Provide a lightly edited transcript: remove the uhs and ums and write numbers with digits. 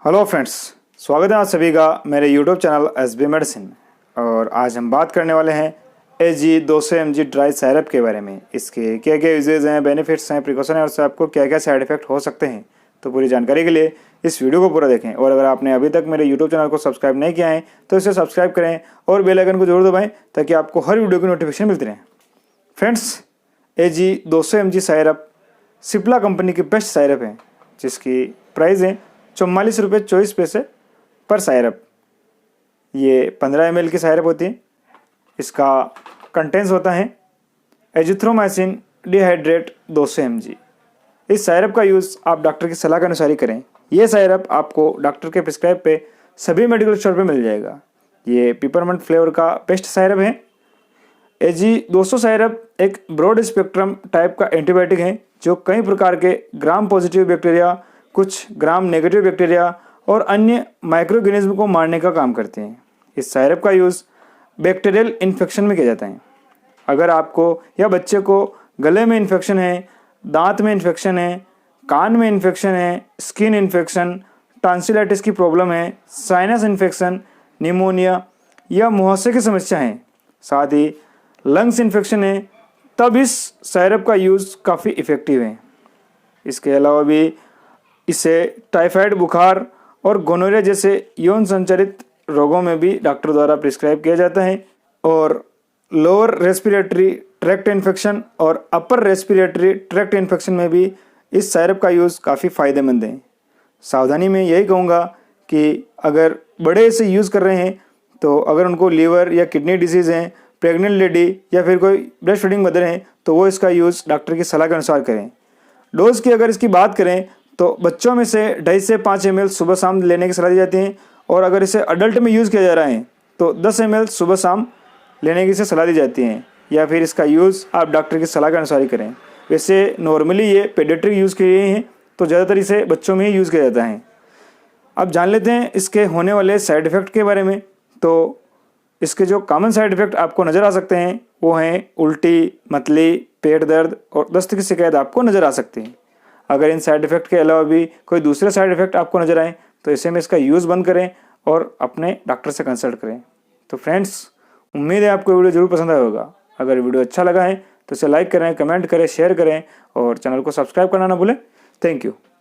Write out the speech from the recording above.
Hello friends, स्वागत है आप सभी का मेरे यूट्यूब चैनल एसबी मेडिसिन। और आज हम बात करने वाले हैं एजी 200 mg ड्राई सायरप के बारे में। इसके क्या क्या यूजेज हैं, बेनिफिट्स हैं, प्रिकॉशन है और उससे आपको क्या क्या साइड इफेक्ट हो सकते हैं। तो पूरी जानकारी के लिए इस वीडियो को पूरा देखें। और अगर आपने अभी तक मेरे यूट्यूब चैनल को सब्सक्राइब नहीं किया है तो इसे सब्सक्राइब करें और बेल आइकन को जरूर दबाएं ताकि आपको हर वीडियो की नोटिफिकेशन मिलती रहे। फ्रेंड्स, एजी 200 mg सायरप सिप्ला कंपनी की बेस्ट सायरप है, जिसकी प्राइस है 44 रुपये 24 पैसे पर सायरप। ये 15 ml की सायरप होती है। इसका कंटेंट्स होता है एजिथ्रोमाइसिन डिहाइड्रेट 200 mg। इस सायरप का यूज़ आप डॉक्टर की सलाह के अनुसार ही करें। ये सायरप आपको डॉक्टर के प्रिस्क्राइब पे सभी मेडिकल स्टोर पे मिल जाएगा। ये पिपरमेंट फ्लेवर का बेस्ट सायरप है। एजी 200 सायरप एक ब्रॉड स्पेक्ट्रम टाइप का एंटीबायोटिक है जो कई प्रकार के ग्राम पॉजिटिव बैक्टीरिया, कुछ ग्राम नेगेटिव बैक्टीरिया और अन्य माइक्रोऑर्गेनिज्म को मारने का काम करते हैं। इस सायरप का यूज़ बैक्टीरियल इन्फेक्शन में किया जाता है। अगर आपको या बच्चे को गले में इन्फेक्शन है, दांत में इन्फेक्शन है, कान में इन्फेक्शन है, स्किन इन्फेक्शन, टॉन्सिलाइटिस की प्रॉब्लम है, साइनस इन्फेक्शन, निमोनिया या मुहासे की समस्या है, साथ ही लंग्स इन्फेक्शन है, तब इस सायरप का यूज़ काफ़ी इफ़ेक्टिव है। इसके अलावा भी इसे टाइफाइड बुखार और गोनोरिया जैसे यौन संचारित रोगों में भी डॉक्टर द्वारा प्रिस्क्राइब किया जाता है। और लोअर रेस्पिरेटरी ट्रैक्ट इन्फेक्शन और अपर रेस्पिरेटरी ट्रैक्ट इन्फेक्शन में भी इस सायरप का यूज़ काफ़ी फ़ायदेमंद है। सावधानी में यही कहूँगा कि अगर बड़े इसे यूज़ कर रहे हैं तो अगर उनको लीवर या किडनी डिजीज़ हैं, प्रेग्नेंट लेडी या फिर कोई ब्रेस्ट फीडिंग मदर हैं तो वो इसका यूज़ डॉक्टर की सलाह के अनुसार करें। डोज की अगर इसकी बात करें तो बच्चों में से 2.5 से 5 ml सुबह शाम लेने की सलाह दी जाती है। और अगर इसे अडल्ट में यूज़ किया जा रहा है तो 10 ml सुबह शाम लेने की इसे सलाह दी जाती है, या फिर इसका यूज़ आप डॉक्टर की सलाह के अनुसार ही करें। वैसे नॉर्मली ये पेडियाट्रिक यूज़ के लिए हैं तो ज़्यादातर इसे बच्चों में ही यूज़ किया जाता है। अब जान लेते हैं इसके होने वाले साइड इफ़ेक्ट के बारे में। तो इसके जो कॉमन साइड इफ़ेक्ट आपको नज़र आ सकते हैं वो हैं उल्टी, मतली, पेट दर्द और दस्त की शिकायत आपको नज़र आ सकती है। अगर इन साइड इफ़ेक्ट के अलावा भी कोई दूसरे साइड इफ़ेक्ट आपको नज़र आए तो ऐसे में इसका यूज़ बंद करें और अपने डॉक्टर से कंसल्ट करें। तो फ्रेंड्स, उम्मीद है आपको वीडियो ज़रूर पसंद आया होगा। अगर वीडियो अच्छा लगा है तो इसे लाइक करें, कमेंट करें, शेयर करें और चैनल को सब्सक्राइब करना ना भूलें। Thank you.